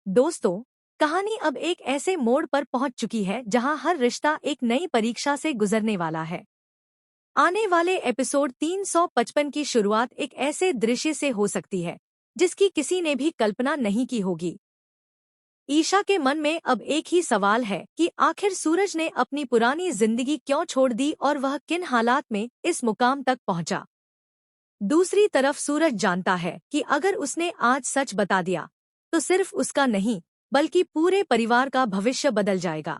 दोस्तों, कहानी अब एक ऐसे मोड़ पर पहुंच चुकी है जहां हर रिश्ता एक नई परीक्षा से गुजरने वाला है। आने वाले एपिसोड 355 की शुरुआत एक ऐसे दृश्य से हो सकती है जिसकी किसी ने भी कल्पना नहीं की होगी। ईशा के मन में अब एक ही सवाल है कि आखिर सूरज ने अपनी पुरानी जिंदगी क्यों छोड़ दी और वह किन हालात में इस मुकाम तक पहुंचा। दूसरी तरफ सूरज जानता है कि अगर उसने आज सच बता दिया तो सिर्फ उसका नहीं बल्कि पूरे परिवार का भविष्य बदल जाएगा।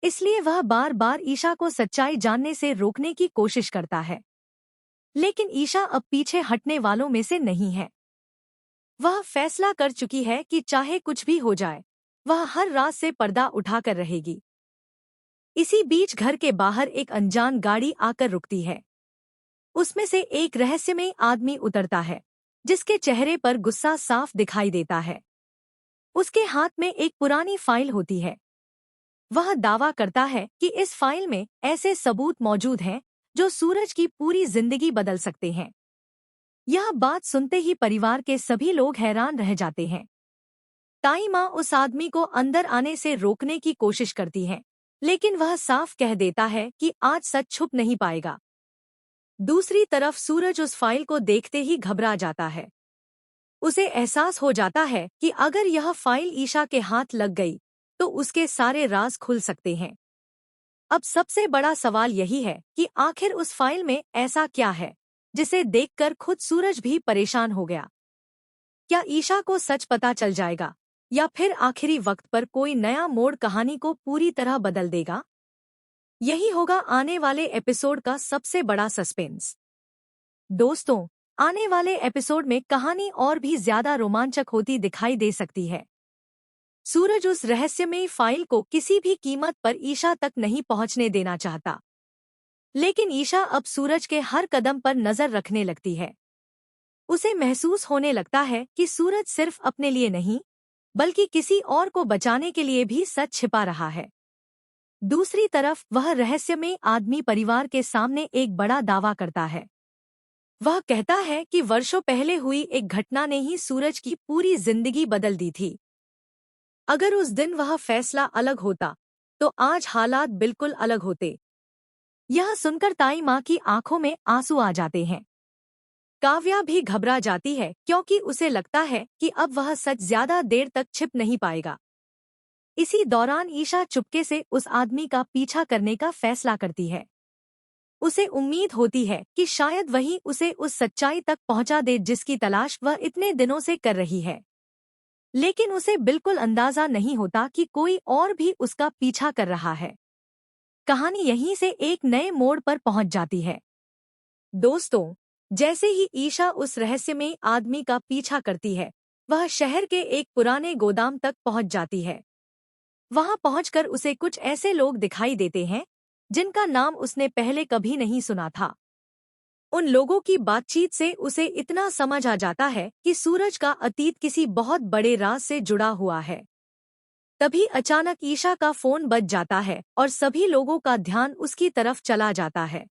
इसलिए वह बार बार ईशा को सच्चाई जानने से रोकने की कोशिश करता है। लेकिन ईशा अब पीछे हटने वालों में से नहीं है। वह फैसला कर चुकी है कि चाहे कुछ भी हो जाए, वह हर रात से पर्दा उठाकर रहेगी। इसी बीच घर के बाहर एक अनजान गाड़ी आकर रुकती है। उसमें से एक रहस्यमय आदमी उतरता है जिसके चेहरे पर गुस्सा साफ दिखाई देता है। उसके हाथ में एक पुरानी फाइल होती है। वह दावा करता है कि इस फाइल में ऐसे सबूत मौजूद हैं जो सूरज की पूरी जिंदगी बदल सकते हैं। यह बात सुनते ही परिवार के सभी लोग हैरान रह जाते हैं। ताई माँ उस आदमी को अंदर आने से रोकने की कोशिश करती है, लेकिन वह साफ कह देता है कि आज सच छुप नहीं पाएगा। दूसरी तरफ सूरज उस फाइल को देखते ही घबरा जाता है। उसे एहसास हो जाता है कि अगर यह फाइल ईशा के हाथ लग गई तो उसके सारे राज खुल सकते हैं। अब सबसे बड़ा सवाल यही है कि आखिर उस फाइल में ऐसा क्या है जिसे देखकर खुद सूरज भी परेशान हो गया। क्या ईशा को सच पता चल जाएगा या फिर आखिरी वक्त पर कोई नया मोड़ कहानी को पूरी तरह बदल देगा? यही होगा आने वाले एपिसोड का सबसे बड़ा सस्पेंस। दोस्तों, आने वाले एपिसोड में कहानी और भी ज्यादा रोमांचक होती दिखाई दे सकती है। सूरज उस रहस्यमयी फाइल को किसी भी कीमत पर ईशा तक नहीं पहुंचने देना चाहता। लेकिन ईशा अब सूरज के हर कदम पर नजर रखने लगती है। उसे महसूस होने लगता है कि सूरज सिर्फ अपने लिए नहीं बल्कि किसी और को बचाने के लिए भी सच छिपा रहा है। दूसरी तरफ वह रहस्यमय आदमी परिवार के सामने एक बड़ा दावा करता है। वह कहता है कि वर्षों पहले हुई एक घटना ने ही सूरज की पूरी जिंदगी बदल दी थी। अगर उस दिन वह फैसला अलग होता तो आज हालात बिल्कुल अलग होते। यह सुनकर ताई माँ की आंखों में आंसू आ जाते हैं। काव्या भी घबरा जाती है क्योंकि उसे लगता है कि अब वह सच ज्यादा देर तक छिप नहीं पाएगा। इसी दौरान ईशा चुपके से उस आदमी का पीछा करने का फैसला करती है। उसे उम्मीद होती है कि शायद वही उसे उस सच्चाई तक पहुंचा दे जिसकी तलाश वह इतने दिनों से कर रही है। लेकिन उसे बिल्कुल अंदाजा नहीं होता कि कोई और भी उसका पीछा कर रहा है। कहानी यहीं से एक नए मोड़ पर पहुंच जाती है। दोस्तों, जैसे ही ईशा उस रहस्यमय आदमी का पीछा करती है, वह शहर के एक पुराने गोदाम तक पहुंच जाती है। वहां पहुंचकर उसे कुछ ऐसे लोग दिखाई देते हैं जिनका नाम उसने पहले कभी नहीं सुना था। उन लोगों की बातचीत से उसे इतना समझ आ जाता है कि सूरज का अतीत किसी बहुत बड़े राज से जुड़ा हुआ है। तभी अचानक ईशा का फोन बज जाता है और सभी लोगों का ध्यान उसकी तरफ चला जाता है।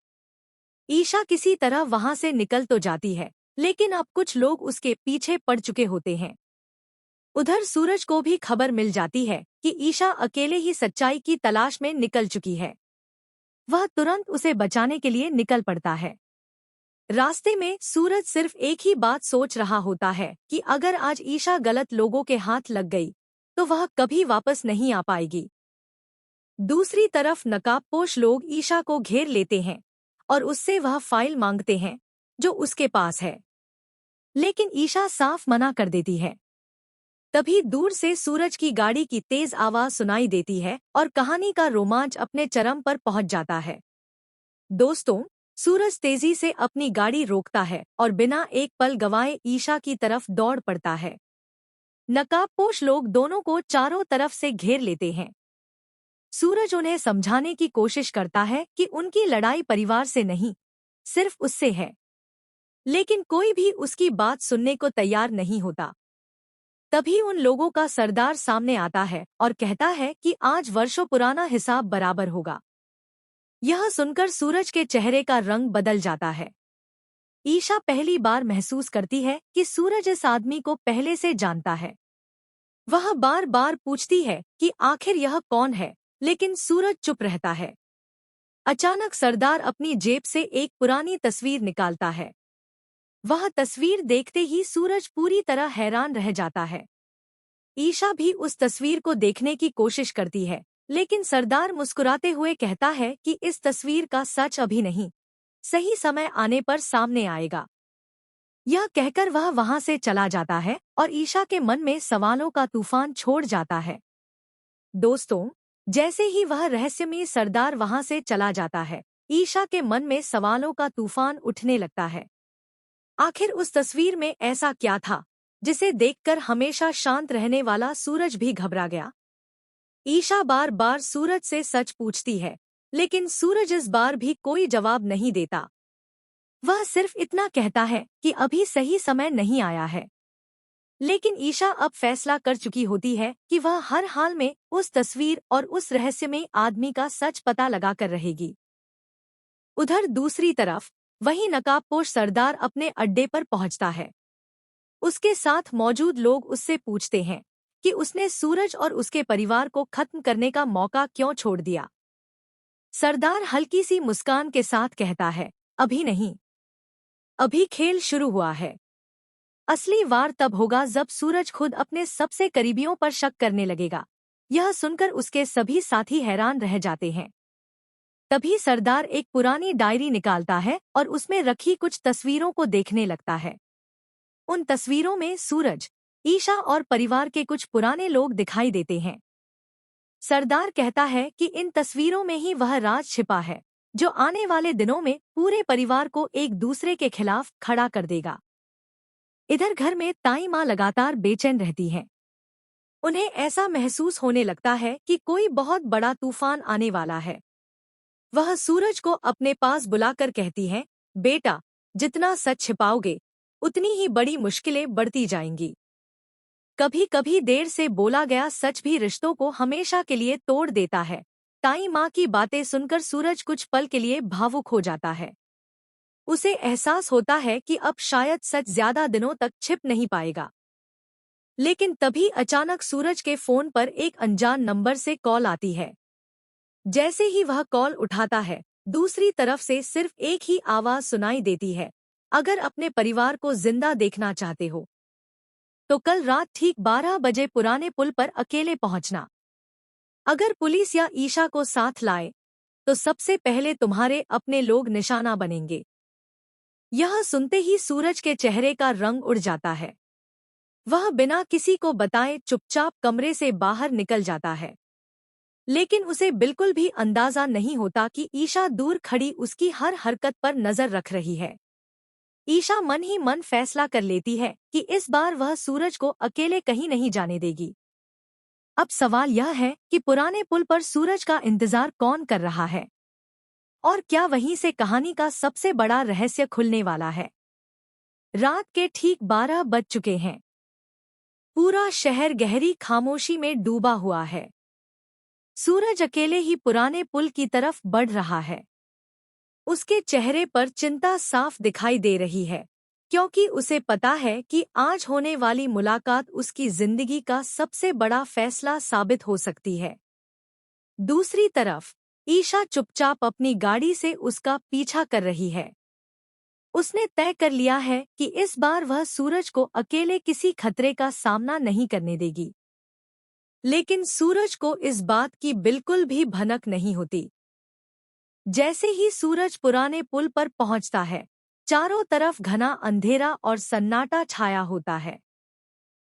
ईशा किसी तरह वहां से निकल तो जाती है, लेकिन अब कुछ लोग उसके पीछे पड़ चुके होते हैं। उधर सूरज को भी खबर मिल जाती है कि ईशा अकेले ही सच्चाई की तलाश में निकल चुकी है। वह तुरंत उसे बचाने के लिए निकल पड़ता है। रास्ते में सूरज सिर्फ एक ही बात सोच रहा होता है कि अगर आज ईशा गलत लोगों के हाथ लग गई तो वह कभी वापस नहीं आ पाएगी। दूसरी तरफ नकाबपोश लोग ईशा को घेर लेते हैं और उससे वह फाइल मांगते हैं जो उसके पास है। लेकिन ईशा साफ मना कर देती है। तभी दूर से सूरज की गाड़ी की तेज आवाज सुनाई देती है और कहानी का रोमांच अपने चरम पर पहुंच जाता है। दोस्तों, सूरज तेजी से अपनी गाड़ी रोकता है और बिना एक पल गंवाए ईशा की तरफ दौड़ पड़ता है। नकाबपोश लोग दोनों को चारों तरफ से घेर लेते हैं। सूरज उन्हें समझाने की कोशिश करता है कि उनकी लड़ाई परिवार से नहीं, सिर्फ उससे है। लेकिन कोई भी उसकी बात सुनने को तैयार नहीं होता। तभी उन लोगों का सरदार सामने आता है और कहता है कि आज वर्षों पुराना हिसाब बराबर होगा। यह सुनकर सूरज के चेहरे का रंग बदल जाता है। ईशा पहली बार महसूस करती है कि सूरज इस आदमी को पहले से जानता है। वह बार बार पूछती है कि आखिर यह कौन है, लेकिन सूरज चुप रहता है। अचानक सरदार अपनी जेब से एक पुरानी तस्वीर निकालता है। वह तस्वीर देखते ही सूरज पूरी तरह हैरान रह जाता है। ईशा भी उस तस्वीर को देखने की कोशिश करती है, लेकिन सरदार मुस्कुराते हुए कहता है कि इस तस्वीर का सच अभी नहीं, सही समय आने पर सामने आएगा। यह कहकर वह वहां से चला जाता है और ईशा के मन में सवालों का तूफान छोड़ जाता है। दोस्तों, जैसे ही वह रहस्यमयी सरदार वहां से चला जाता है, ईशा के मन में सवालों का तूफान उठने लगता है। आखिर उस तस्वीर में ऐसा क्या था जिसे देखकर हमेशा शांत रहने वाला सूरज भी घबरा गया? ईशा बार बार सूरज से सच पूछती है, लेकिन सूरज इस बार भी कोई जवाब नहीं देता। वह सिर्फ इतना कहता है कि अभी सही समय नहीं आया है। लेकिन ईशा अब फैसला कर चुकी होती है कि वह हर हाल में उस तस्वीर और उस रहस्यमयी आदमी का सच पता लगाकर रहेगी। उधर दूसरी तरफ वही नकाबपोश सरदार अपने अड्डे पर पहुंचता है। उसके साथ मौजूद लोग उससे पूछते हैं कि उसने सूरज और उसके परिवार को खत्म करने का मौका क्यों छोड़ दिया। सरदार हल्की सी मुस्कान के साथ कहता है, अभी नहीं, अभी खेल शुरू हुआ है। असली वार तब होगा जब सूरज खुद अपने सबसे करीबियों पर शक करने लगेगा। यह सुनकर उसके सभी साथी हैरान रह जाते हैं। तभी सरदार एक पुरानी डायरी निकालता है और उसमें रखी कुछ तस्वीरों को देखने लगता है। उन तस्वीरों में सूरज, ईशा और परिवार के कुछ पुराने लोग दिखाई देते हैं। सरदार कहता है कि इन तस्वीरों में ही वह राज छिपा है, जो आने वाले दिनों में पूरे परिवार को एक दूसरे के खिलाफ खड़ा कर देगा। इधर घर में ताई माँ लगातार बेचैन रहती हैं। उन्हें ऐसा महसूस होने लगता है कि कोई बहुत बड़ा तूफान आने वाला है। वह सूरज को अपने पास बुलाकर कहती हैं, बेटा, जितना सच छिपाओगे उतनी ही बड़ी मुश्किलें बढ़ती जाएंगी। कभी कभी देर से बोला गया सच भी रिश्तों को हमेशा के लिए तोड़ देता है। ताई माँ की बातें सुनकर सूरज कुछ पल के लिए भावुक हो जाता है। उसे एहसास होता है कि अब शायद सच ज्यादा दिनों तक छिप नहीं पाएगा। लेकिन तभी अचानक सूरज के फोन पर एक अनजान नंबर से कॉल आती है। जैसे ही वह कॉल उठाता है, दूसरी तरफ से सिर्फ एक ही आवाज सुनाई देती है, अगर अपने परिवार को जिंदा देखना चाहते हो तो कल रात ठीक 12 बजे पुराने पुल पर अकेले पहुंचना। अगर पुलिस या ईशा को साथ लाए तो सबसे पहले तुम्हारे अपने लोग निशाना बनेंगे। यह सुनते ही सूरज के चेहरे का रंग उड़ जाता है। वह बिना किसी को बताए चुपचाप कमरे से बाहर निकल जाता है। लेकिन उसे बिल्कुल भी अंदाजा नहीं होता कि ईशा दूर खड़ी उसकी हर हरकत पर नजर रख रही है। ईशा मन ही मन फैसला कर लेती है कि इस बार वह सूरज को अकेले कहीं नहीं जाने देगी। अब सवाल यह है कि पुराने पुल पर सूरज का इंतजार कौन कर रहा है, और क्या वहीं से कहानी का सबसे बड़ा रहस्य खुलने वाला है। रात के ठीक 12 बज चुके हैं। पूरा शहर गहरी खामोशी में डूबा हुआ है। सूरज अकेले ही पुराने पुल की तरफ बढ़ रहा है। उसके चेहरे पर चिंता साफ दिखाई दे रही है, क्योंकि उसे पता है कि आज होने वाली मुलाकात उसकी जिंदगी का सबसे बड़ा फैसला साबित हो सकती है। दूसरी तरफ ईशा चुपचाप अपनी गाड़ी से उसका पीछा कर रही है। उसने तय कर लिया है कि इस बार वह सूरज को अकेले किसी खतरे का सामना नहीं करने देगी। लेकिन सूरज को इस बात की बिल्कुल भी भनक नहीं होती। जैसे ही सूरज पुराने पुल पर पहुंचता है, चारों तरफ घना अंधेरा और सन्नाटा छाया होता है।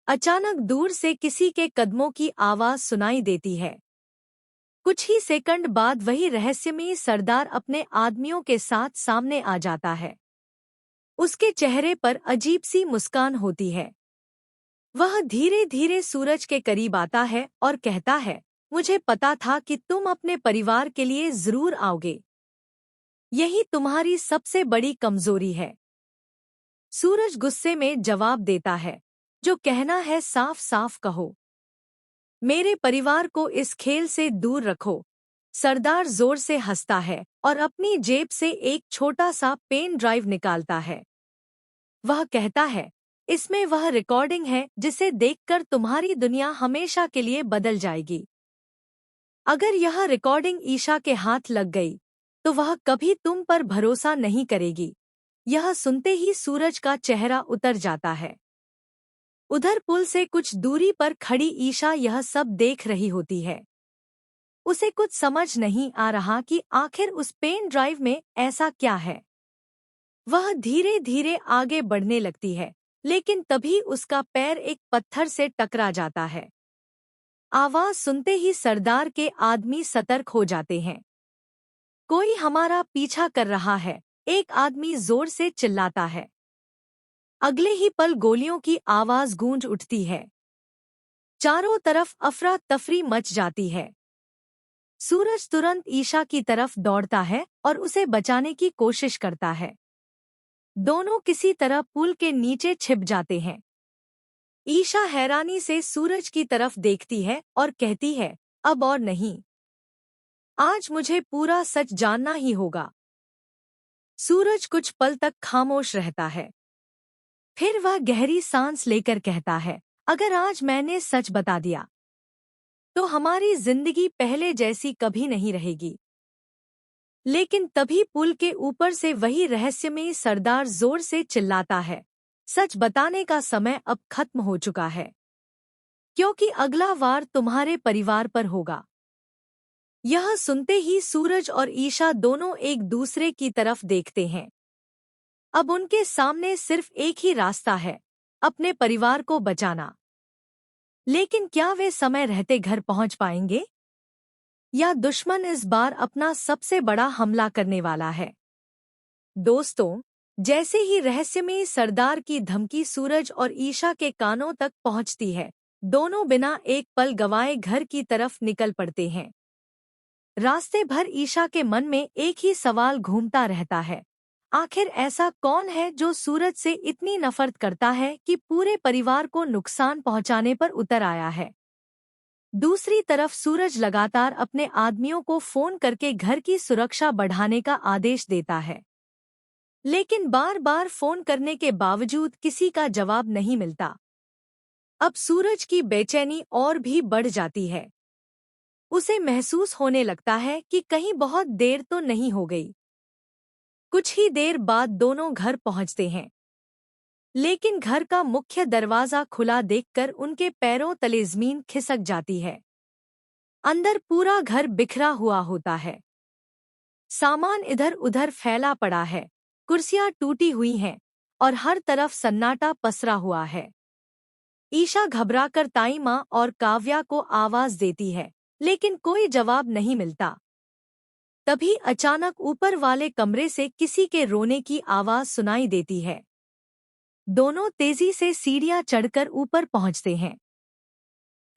अचानक दूर से किसी के कदमों की आवाज सुनाई देती है। कुछ ही सेकंड बाद वही रहस्यमयी सरदार अपने आदमियों के साथ सामने आ जाता है। उसके चेहरे पर अजीब सी मुस्कान होती है। वह धीरे धीरे सूरज के करीब आता है और कहता है, मुझे पता था कि तुम अपने परिवार के लिए जरूर आओगे। यही तुम्हारी सबसे बड़ी कमजोरी है। सूरज गुस्से में जवाब देता है, जो कहना है साफ साफ कहो। मेरे परिवार को इस खेल से दूर रखो। सरदार जोर से हंसता है और अपनी जेब से एक छोटा सा पेन ड्राइव निकालता है। वह कहता है, इसमें वह रिकॉर्डिंग है जिसे देखकर तुम्हारी दुनिया हमेशा के लिए बदल जाएगी। अगर यह रिकॉर्डिंग ईशा के हाथ लग गई तो वह कभी तुम पर भरोसा नहीं करेगी। यह सुनते ही सूरज का चेहरा उतर जाता है। उधर पुल से कुछ दूरी पर खड़ी ईशा यह सब देख रही होती है। उसे कुछ समझ नहीं आ रहा कि आखिर उस पेन ड्राइव में ऐसा क्या है। वह धीरे धीरे आगे बढ़ने लगती है, लेकिन तभी उसका पैर एक पत्थर से टकरा जाता है। आवाज सुनते ही सरदार के आदमी सतर्क हो जाते हैं। कोई हमारा पीछा कर रहा है, एक आदमी जोर से चिल्लाता है। अगले ही पल गोलियों की आवाज गूंज उठती है। चारों तरफ अफरा तफरी मच जाती है। सूरज तुरंत ईशा की तरफ दौड़ता है और उसे बचाने की कोशिश करता है। दोनों किसी तरह पुल के नीचे छिप जाते हैं। ईशा हैरानी से सूरज की तरफ देखती है और कहती है, अब और नहीं, आज मुझे पूरा सच जानना ही होगा। सूरज कुछ पल तक खामोश रहता है। फिर वह गहरी सांस लेकर कहता है, अगर आज मैंने सच बता दिया तो हमारी जिंदगी पहले जैसी कभी नहीं रहेगी। लेकिन तभी पुल के ऊपर से वही रहस्यमयी सरदार जोर से चिल्लाता है, सच बताने का समय अब खत्म हो चुका है, क्योंकि अगला वार तुम्हारे परिवार पर होगा। यह सुनते ही सूरज और ईशा दोनों एक दूसरे की तरफ देखते हैं। अब उनके सामने सिर्फ एक ही रास्ता है, अपने परिवार को बचाना। लेकिन क्या वे समय रहते घर पहुंच पाएंगे, या दुश्मन इस बार अपना सबसे बड़ा हमला करने वाला है? दोस्तों, जैसे ही रहस्यमयी सरदार की धमकी सूरज और ईशा के कानों तक पहुंचती है, दोनों बिना एक पल गंवाए घर की तरफ निकल पड़ते हैं। रास्ते भर ईशा के मन में एक ही सवाल घूमता रहता है, आखिर ऐसा कौन है जो सूरज से इतनी नफरत करता है कि पूरे परिवार को नुकसान पहुंचाने पर उतर आया है। दूसरी तरफ सूरज लगातार अपने आदमियों को फोन करके घर की सुरक्षा बढ़ाने का आदेश देता है, लेकिन बार बार फोन करने के बावजूद किसी का जवाब नहीं मिलता। अब सूरज की बेचैनी और भी बढ़ जाती है। उसे महसूस होने लगता है कि कहीं बहुत देर तो नहीं हो गई। कुछ ही देर बाद दोनों घर पहुंचते हैं, लेकिन घर का मुख्य दरवाजा खुला देखकर उनके पैरों तले जमीन खिसक जाती है। अंदर पूरा घर बिखरा हुआ होता है। सामान इधर उधर फैला पड़ा है, कुर्सियां टूटी हुई हैं और हर तरफ सन्नाटा पसरा हुआ है। ईशा घबराकर ताई माँ और काव्या को आवाज देती है, लेकिन कोई जवाब नहीं मिलता। तभी अचानक ऊपर वाले कमरे से किसी के रोने की आवाज सुनाई देती है। दोनों तेजी से सीढ़ियां चढ़कर ऊपर पहुंचते हैं।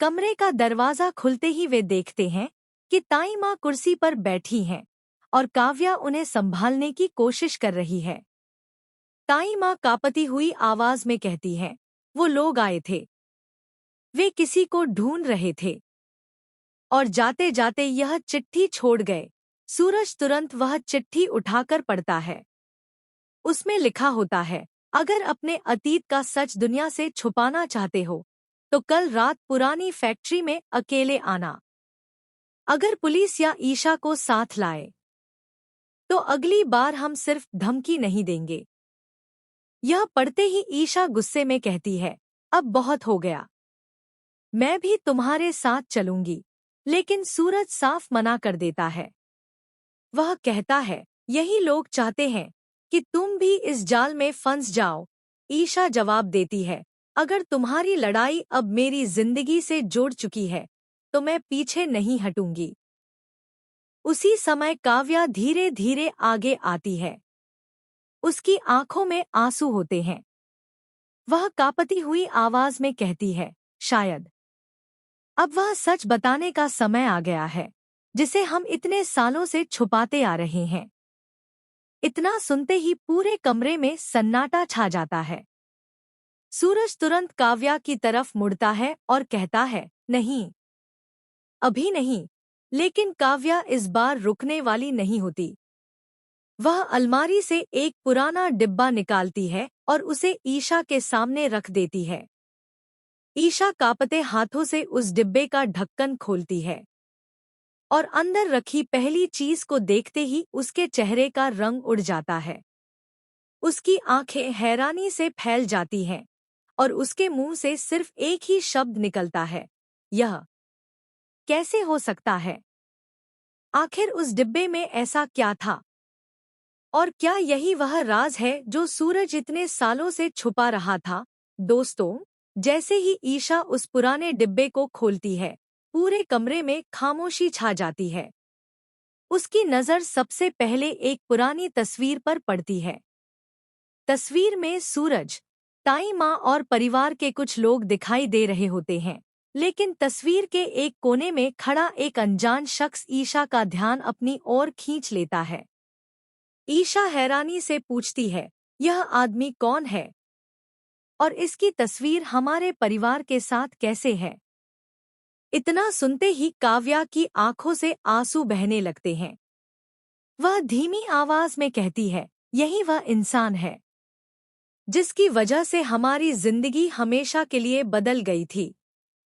कमरे का दरवाजा खुलते ही वे देखते हैं कि ताई माँ कुर्सी पर बैठी हैं और काव्या उन्हें संभालने की कोशिश कर रही है। ताई माँ कांपती हुई आवाज में कहती है, वो लोग आए थे, वे किसी को ढूंढ रहे थे और जाते जाते यह चिट्ठी छोड़ गए। सूरज तुरंत वह चिट्ठी उठाकर पढ़ता है। उसमें लिखा होता है, अगर अपने अतीत का सच दुनिया से छुपाना चाहते हो तो कल रात पुरानी फैक्ट्री में अकेले आना। अगर पुलिस या ईशा को साथ लाए तो अगली बार हम सिर्फ धमकी नहीं देंगे। यह पढ़ते ही ईशा गुस्से में कहती है, अब बहुत हो गया, मैं भी तुम्हारे साथ चलूंगी। लेकिन सूरज साफ मना कर देता है। वह कहता है, यही लोग चाहते हैं कि तुम भी इस जाल में फंस जाओ। ईशा जवाब देती है, अगर तुम्हारी लड़ाई अब मेरी जिंदगी से जुड़ चुकी है तो मैं पीछे नहीं हटूंगी। उसी समय काव्या धीरे धीरे आगे आती है। उसकी आंखों में आंसू होते हैं। वह कांपती हुई आवाज में कहती है, शायद अब वह सच बताने का समय आ गया है जिसे हम इतने सालों से छुपाते आ रहे हैं। इतना सुनते ही पूरे कमरे में सन्नाटा छा जाता है। सूरज तुरंत काव्या की तरफ मुड़ता है और कहता है, नहीं, अभी नहीं। लेकिन काव्या इस बार रुकने वाली नहीं होती। वह अलमारी से एक पुराना डिब्बा निकालती है और उसे ईशा के सामने रख देती है। ईशा कांपते हाथों से उस डिब्बे का ढक्कन खोलती है और अंदर रखी पहली चीज को देखते ही उसके चेहरे का रंग उड़ जाता है। उसकी आंखें हैरानी से फैल जाती हैं और उसके मुंह से सिर्फ एक ही शब्द निकलता है, यह कैसे हो सकता है? आखिर उस डिब्बे में ऐसा क्या था? और क्या यही वह राज है जो सूरज इतने सालों से छुपा रहा था? दोस्तों, जैसे ही ईशा उस पुराने डिब्बे को खोलती है, पूरे कमरे में खामोशी छा जाती है। उसकी नज़र सबसे पहले एक पुरानी तस्वीर पर पड़ती है। तस्वीर में सूरज, ताई माँ और परिवार के कुछ लोग दिखाई दे रहे होते हैं, लेकिन तस्वीर के एक कोने में खड़ा एक अनजान शख्स ईशा का ध्यान अपनी ओर खींच लेता है। ईशा हैरानी से पूछती है, यह आदमी कौन है? और इसकी तस्वीर हमारे परिवार के साथ कैसे है? इतना सुनते ही काव्या की आंखों से आंसू बहने लगते हैं। वह धीमी आवाज में कहती है, यही वह इंसान है जिसकी वजह से हमारी जिंदगी हमेशा के लिए बदल गई थी।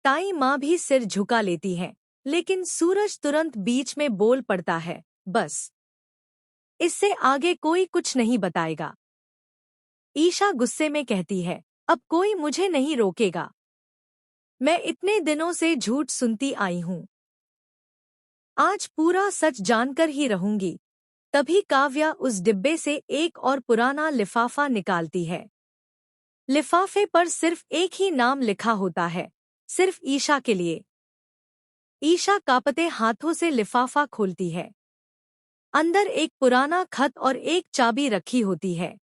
ताई माँ भी सिर झुका लेती है, लेकिन सूरज तुरंत बीच में बोल पड़ता है, बस इससे आगे कोई कुछ नहीं बताएगा। ईशा गुस्से में कहती है, अब कोई मुझे नहीं रोकेगा। मैं इतने दिनों से झूठ सुनती आई हूँ, आज पूरा सच जानकर ही रहूंगी। तभी काव्या उस डिब्बे से एक और पुराना लिफाफा निकालती है। लिफाफे पर सिर्फ एक ही नाम लिखा होता है, सिर्फ ईशा के लिए। ईशा कांपते हाथों से लिफाफा खोलती है। अंदर एक पुराना खत और एक चाबी रखी होती है।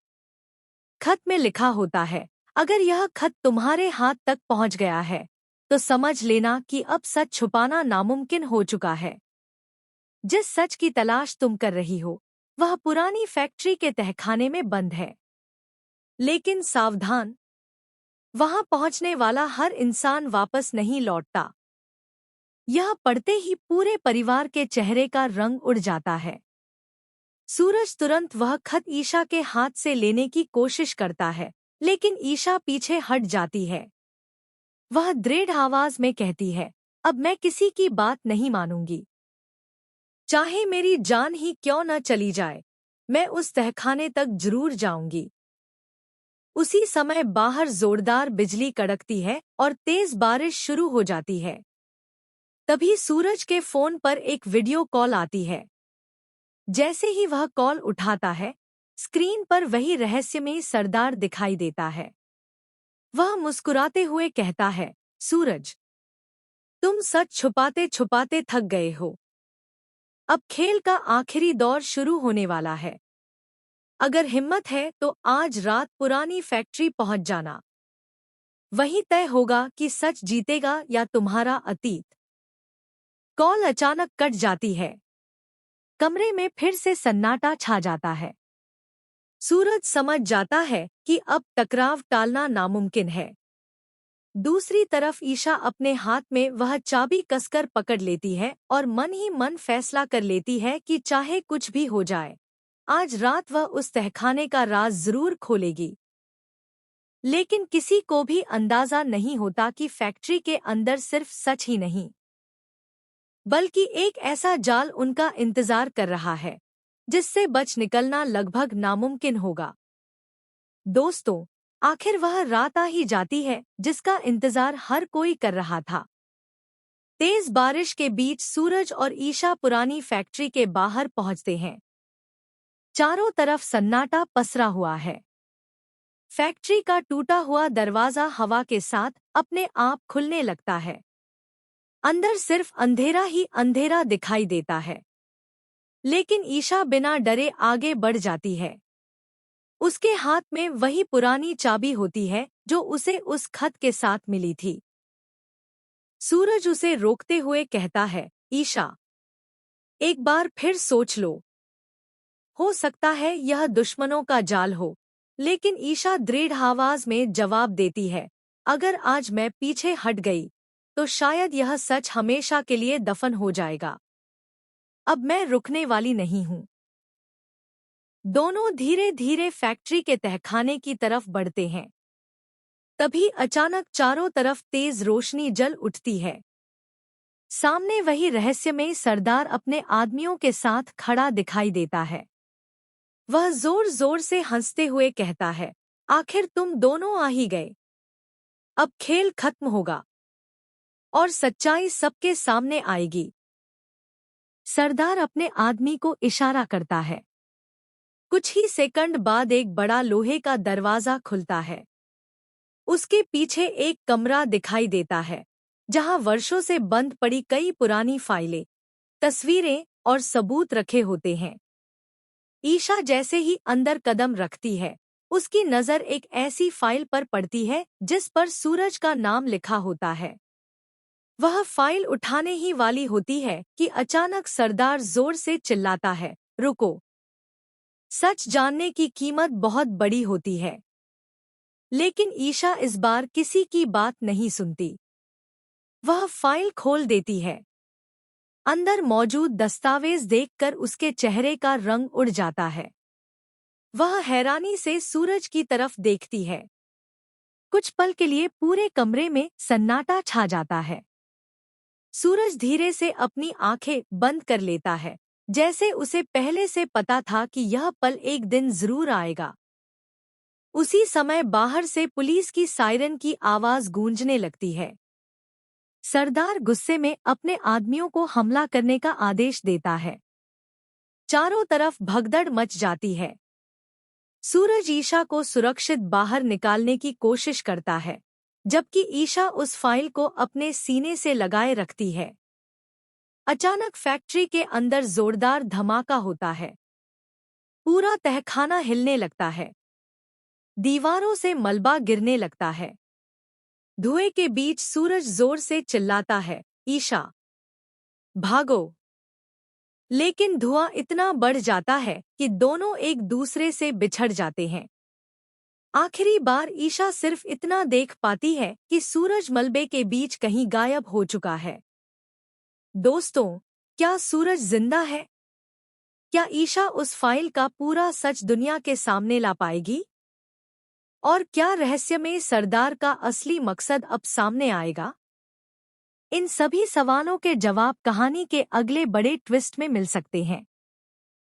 खत में लिखा होता है, अगर यह खत तुम्हारे हाथ तक पहुंच गया है तो समझ लेना कि अब सच छुपाना नामुमकिन हो चुका है। जिस सच की तलाश तुम कर रही हो वह पुरानी फैक्ट्री के तहखाने में बंद है। लेकिन सावधान, वहां पहुंचने वाला हर इंसान वापस नहीं लौटता। यह पढ़ते ही पूरे परिवार के चेहरे का रंग उड़ जाता है। सूरज तुरंत वह खत ईशा के हाथ से लेने की कोशिश करता है, लेकिन ईशा पीछे हट जाती है। वह दृढ़ आवाज में कहती है, अब मैं किसी की बात नहीं मानूंगी। चाहे मेरी जान ही क्यों न चली जाए, मैं उस तहखाने तक जरूर जाऊंगी। उसी समय बाहर जोरदार बिजली कड़कती है और तेज बारिश शुरू हो जाती है। तभी सूरज के फोन पर एक वीडियो कॉल आती है। जैसे ही वह कॉल उठाता है, स्क्रीन पर वही रहस्यमयी सरदार दिखाई देता है। वह मुस्कुराते हुए कहता है, सूरज, तुम सच छुपाते छुपाते थक गए हो। अब खेल का आखिरी दौर शुरू होने वाला है। अगर हिम्मत है तो आज रात पुरानी फैक्ट्री पहुंच जाना। वहीं तय होगा कि सच जीतेगा या तुम्हारा अतीत। कॉल अचानक कट जाती है। कमरे में फिर से सन्नाटा छा जाता है। सूरज समझ जाता है कि अब टकराव टालना नामुमकिन है। दूसरी तरफ ईशा अपने हाथ में वह चाबी कसकर पकड़ लेती है और मन ही मन फैसला कर लेती है कि चाहे कुछ भी हो जाए, आज रात वह उस तहखाने का राज जरूर खोलेगी। लेकिन किसी को भी अंदाजा नहीं होता कि फैक्ट्री के अंदर सिर्फ सच ही नहीं, बल्कि एक ऐसा जाल उनका इंतजार कर रहा है जिससे बच निकलना लगभग नामुमकिन होगा। दोस्तों, आखिर वह रात आ ही जाती है जिसका इंतजार हर कोई कर रहा था। तेज बारिश के बीच सूरज और ईशा पुरानी फैक्ट्री के बाहर पहुंचते हैं। चारों तरफ सन्नाटा पसरा हुआ है। फैक्ट्री का टूटा हुआ दरवाजा हवा के साथ अपने आप खुलने लगता है। अंदर सिर्फ अंधेरा ही अंधेरा दिखाई देता है। लेकिन ईशा बिना डरे आगे बढ़ जाती है। उसके हाथ में वही पुरानी चाबी होती है जो उसे उस खत के साथ मिली थी। सूरज उसे रोकते हुए कहता है, ईशा, एक बार फिर सोच लो। हो सकता है यह दुश्मनों का जाल हो। लेकिन ईशा दृढ़ आवाज में जवाब देती है, अगर आज मैं पीछे हट गई तो शायद यह सच हमेशा के लिए दफन हो जाएगा। अब मैं रुकने वाली नहीं हूँ। दोनों धीरे धीरे फैक्ट्री के तहखाने की तरफ बढ़ते हैं। तभी अचानक चारों तरफ तेज रोशनी जल उठती है। सामने वही रहस्यमय सरदार अपने आदमियों के साथ खड़ा दिखाई देता है। वह जोर जोर से हंसते हुए कहता है, आखिर तुम दोनों आ ही गए। अब खेल खत्म होगा और सच्चाई सबके सामने आएगी। सरदार अपने आदमी को इशारा करता है। कुछ ही सेकंड बाद एक बड़ा लोहे का दरवाजा खुलता है। उसके पीछे एक कमरा दिखाई देता है, जहां वर्षों से बंद पड़ी कई पुरानी फाइलें, तस्वीरें और सबूत रखे होते हैं। ईशा जैसे ही अंदर कदम रखती है, उसकी नज़र एक ऐसी फाइल पर पड़ती है जिस पर सूरज का नाम लिखा होता है। वह फाइल उठाने ही वाली होती है कि अचानक सरदार जोर से चिल्लाता है, रुको। सच जानने की कीमत बहुत बड़ी होती है। लेकिन ईशा इस बार किसी की बात नहीं सुनती। वह फाइल खोल देती है। अंदर मौजूद दस्तावेज देखकर उसके चेहरे का रंग उड़ जाता है। वह हैरानी से सूरज की तरफ देखती है। कुछ पल के लिए पूरे कमरे में सन्नाटा छा जाता है। सूरज धीरे से अपनी आंखें बंद कर लेता है, जैसे उसे पहले से पता था कि यह पल एक दिन जरूर आएगा। उसी समय बाहर से पुलिस की सायरन की आवाज गूंजने लगती है। सरदार गुस्से में अपने आदमियों को हमला करने का आदेश देता है। चारों तरफ भगदड़ मच जाती है। सूरज ईशा को सुरक्षित बाहर निकालने की कोशिश करता है, जबकि ईशा उस फाइल को अपने सीने से लगाए रखती है। अचानक फैक्ट्री के अंदर जोरदार धमाका होता है। पूरा तहखाना हिलने लगता है। दीवारों से मलबा गिरने लगता है। धुएं के बीच सूरज जोर से चिल्लाता है, ईशा, भागो। लेकिन धुआं इतना बढ़ जाता है कि दोनों एक दूसरे से बिछड़ जाते हैं। आखिरी बार ईशा सिर्फ इतना देख पाती है कि सूरज मलबे के बीच कहीं गायब हो चुका है। दोस्तों, क्या सूरज जिंदा है? क्या ईशा उस फाइल का पूरा सच दुनिया के सामने ला पाएगी? और क्या रहस्यमय सरदार का असली मकसद अब सामने आएगा? इन सभी सवालों के जवाब कहानी के अगले बड़े ट्विस्ट में मिल सकते हैं।